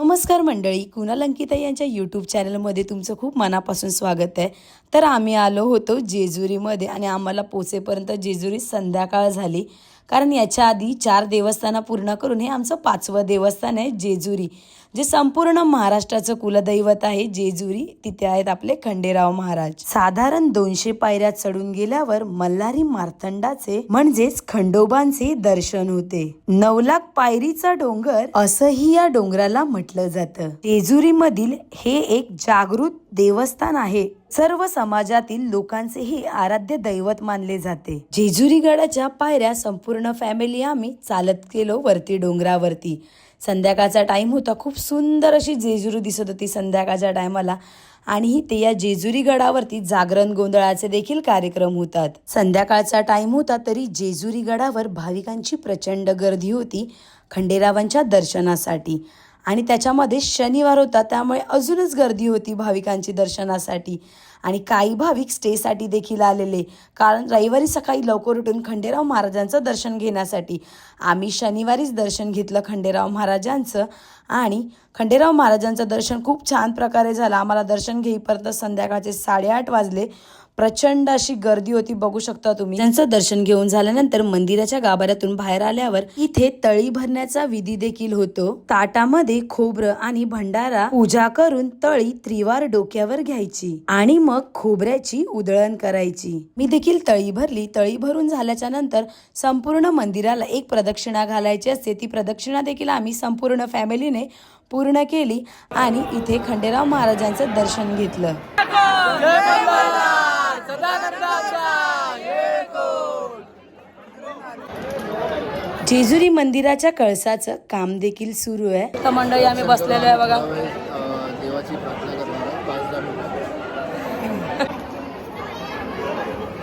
नमस्कार मंडळी, कुणाल अंकिता यांच्या यूट्यूब चॅनलमध्ये तुमचं खूप मनापासून स्वागत आहे। तर आम्ही आलो होतो जेजुरीमध्ये आणि आम्हाला पोचेपर्यंत जेजुरी संध्याकाळ झाली, कारण याच्या आधी 4 देवस्थानं पूर्ण करून हे आमचं 5वं देवस्थान आहे जेजुरी, जे संपूर्ण महाराष्ट्राचं कुलदैवत आहे जेजुरी। तिथे आहेत आपले खंडेराव महाराज। साधारण 200 पायऱ्या चढून गेल्यावर मल्हारी मार्तंडाचे म्हणजेच खंडोबांचे दर्शन होते। 9 लाख पायरीचा डोंगर असंही या डोंगराला म्हटलं जातं। जेजुरी मधील हे एक जागृत देवस्थान आहे। सर्व समाजातील लोकांचे हे आराध्य दैवत मानले जाते। जेजुरी गडाच्या पायऱ्या संपूर्ण फॅमिली आम्ही चालत गेलो वरती डोंगरावरती। संध्याकाळचा टाइम होता, खूप सुंदर अशी जेजुरी दिसत होती संध्याकाळच्या टायमाला। आणि ते या जेजुरी गडावरती जागरण गोंधळाचे देखील कार्यक्रम होतात। संध्याकाळचा टाइम होता तरी जेजुरी गडावर भाविकांची प्रचंड गर्दी होती खंडेरावांच्या दर्शनासाठी। आणि त्याच्यामध्ये शनिवार होता, त्यामुळे अजूनच गर्दी होती भाविकांची दर्शनासाठी। आणि काही भाविक स्टेसाठी देखील आलेले, कारण रविवारी सकाळी लवकर उठून खंडेराव महाराजांचं दर्शन घेण्यासाठी। आम्ही शनिवारीच दर्शन घेतलं खंडेराव महाराजांचं, आणि खंडेराव महाराजांचं दर्शन खूप छान प्रकारे झालं। आम्हाला दर्शन घेईपर्यंत संध्याकाळचे 8:30 वाजले। प्रचंड अशी गर्दी होती, बघू शकता तुम्ही। त्यांचं दर्शन घेऊन झाल्यानंतर मंदिराच्या गाभाऱ्यातून बाहेर आल्यावर इथे तळी भरण्याचा विधी देखील होतो। ताटामध्ये खोबरं आणि भंडारा पूजा करून तळी त्रिवार डोक्यावर घ्यायची आणि मग खोबऱ्याची उधळण करायची। मी देखील तळी भरली। तळी भरून झाल्याच्या नंतर संपूर्ण मंदिराला एक प्रदक्षिणा घालायची असते। ती प्रदक्षिणा देखील आम्ही संपूर्ण फॅमिलीने पूर्ण केली आणि इथे खंडेराव महाराजांचं दर्शन घेतलं। जेजुरी मंदिराच्या कळसाचं काम देखील सुरू आहे। तर मंडळी आम्ही बसलेलो आहे बघा। देवाची प्रार्थना करणार 5-10 मिनिटं।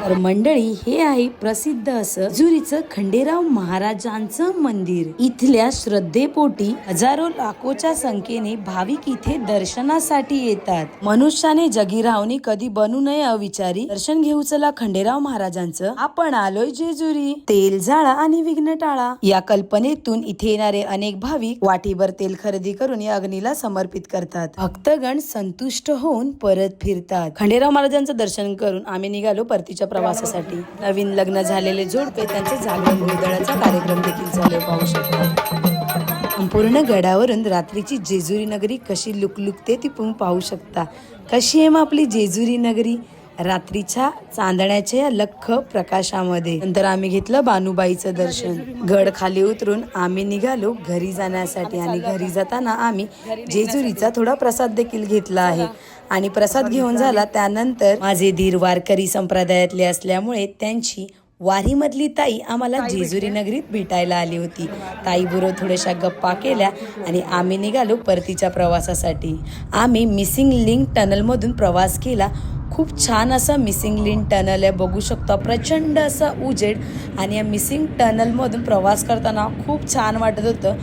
तर मंडळी, हे आहे प्रसिद्ध असं जेजुरीचं खंडेराव महाराजांचं मंदिर। इथल्या श्रद्धेपोटी हजारो लाखोच्या संख्येने भाविक इथे दर्शनासाठी येतात। मनुष्याने जगी राहून कधी बनू नये अविचारी, दर्शन घेऊ चला खंडेराव महाराजांचं, आपण आलोय जेजुरी। तेल जाळा आणि विघ्न टाळा या कल्पनेतून इथे येणारे अनेक भाविक वाटीभर तेल खरेदी करून या अग्नीला समर्पित करतात। भक्तगण संतुष्ट होऊन परत फिरतात। खंडेराव महाराजांचं दर्शन करून आम्ही निघालो परतीच्या प्रवासासाठी। नवीन लग्न झालेले जोडपे त्यांचे जागरण गोंधळाचा कार्यक्रम देखील चालू, पाहू शकता। संपूर्ण गडावरून रात्रीची जेजुरी नगरी कशी लुकलुकते ती तुम्ही पाहू शकता। कशी आहे मग आपली जेजुरी नगरी रात्रीच्या चांदण्याच्या या लख्ख प्रकाशामध्ये। नंतर आम्ही घेतलं बानुबाईचं दर्शन। गड खाली उतरून आम्ही निघालो घरी जाण्यासाठी, आणि घरी जाताना आम्ही जेजुरीचा थोडा प्रसाद देखील घेतला आहे। आणि प्रसाद घेऊन झाला त्यानंतर माझे धीर वारकरी संप्रदायातले असल्यामुळे त्यांची वारीमधली ताई आम्हाला जेजुरी नगरीत भेटायला आली होती। ताईबरोबर थोड्याशा गप्पा केल्या आणि आम्ही निघालो परतीच्या प्रवासासाठी। आम्ही मिसिंग लिंक टनलमधून प्रवास केला। खूप छान असा मिसिंग लिंक टनल आहे, बघू शकता। प्रचंड असा उजेड, आणि या मिसिंग टनलमधून प्रवास करताना खूप छान वाटत होतं।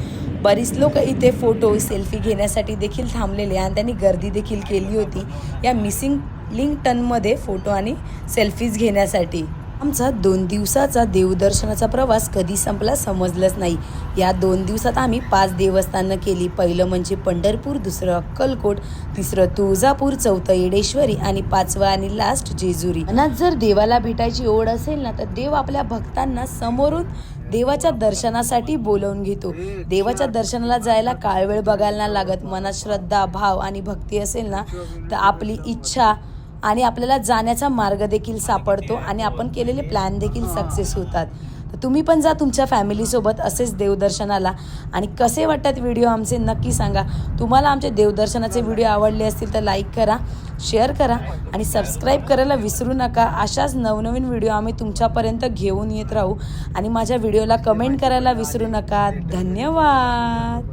बरीच लोक इथे फोटो सेल्फी घेण्यासाठी देखील थांबलेले, आणि त्यांनी गर्दी देखील केली होती या मिसिंग लिंक टनमध्ये फोटो आणि सेल्फीज घेण्यासाठी। आमचा 2 दिवसाचा देवदर्शनाचा प्रवास कधी संपला समजलंच नाही। या 2 दिवसात आम्ही 5 देवस्थानं केली। पहिलं म्हणजे पंढरपूर, दुसरं अक्कलकोट, तिसरं तुळजापूर, चौथं येडेश्वरी, आणि 5वं आणि लास्ट जेजुरी। मनात जर देवाला भेटायची ओढ असेल ना, तर देव आपल्या भक्तांना समोरून देवाच्या दर्शनासाठी बोलवून घेतो। देवाच्या दर्शनाला जायला काळ वेळ बघायला नाही लागत। मनात श्रद्धा, भाव आणि भक्ती असेल ना, तर आपली इच्छा आणि आपल्याला जाण्याचा मार्ग देखील सापडतो, आणि आपण केलेले प्लॅन देखील सक्सेस होतात। तर तुम्ही पण जा तुमच्या फॅमिलीसोबत असेच देवदर्शनाला। आणि कसे वाटतात व्हिडिओ आमचे नक्की सांगा। तुम्हाला आमचे देवदर्शनाचे व्हिडिओ आवडले असतील तर लाईक करा, शेअर करा आणि सबस्क्राईब करायला विसरू नका। अशाच नवनवीन व्हिडिओ आम्ही तुमच्यापर्यंत घेऊन येत राहू, आणि माझ्या व्हिडिओला कमेंट करायला विसरू नका। धन्यवाद।